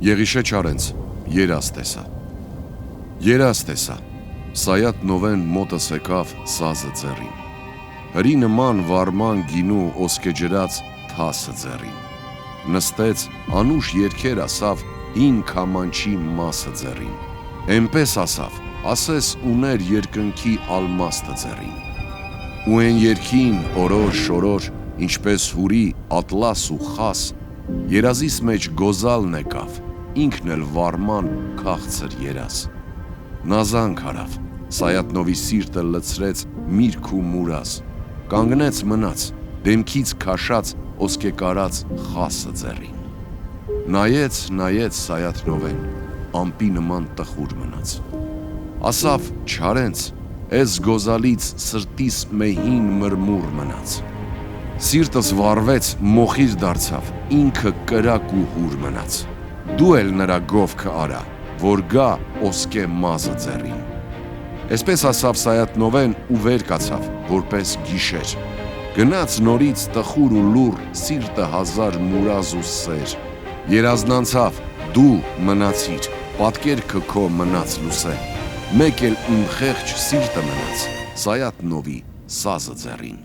Եղիշե չարենց, երաս տեսա։ Երաս տեսա, Սայաթ նովեն մոտս եկավ սազը ձեռին։ Հրի նման վարման գինու ոսկեջրած թասը ձեռին։ Նստեց, անուշ երգեր ասավ հին քամանչի մասը ձեռին։ Էնպես ասավ, ասես ուներ երկնքի ալմաստը ձեռին։ Ու են երգին օրոր շորոր, ինչպես հուրի ատլաս ու խաս, երազիս մեջ գոզալն եկավ, ինքն էլ վարման քաղցր երաս։ Նազանք արավ, Սայաթնովի սիրտը լցրեց միրք ու մուրաս, կանգնեց մնաց, դեմքից քաշած ոսկեկարած խասը ձեռին։ Նայեց Սայաթնովեն, ամպի նման տխուր մնաց։ Ասավ չարենց, էս գոզալից սրտիս մեհին մրմուր մնաց։ Սիրտս վառվեց, մոխիր դարձավ, ինքը կրակ ու հուր մնաց։ Դու էլ նրա գովքը արա, որ գա ոսկե մազը ձեռին։ Էսպես ասավ Սայաթնովեն ու վեր կացավ, որպես գիշեր։ Գնաց նորից տխուր ու լուր, սիրտը հազար մուրազ ու սեր։ Երազնանցավ, դու մնացիր, պատկերքը քո մնաց լուսե։ Մեկ էլ իմ խեղճ սիրտը մնաց, Սայաթնովի սազը ձեռին։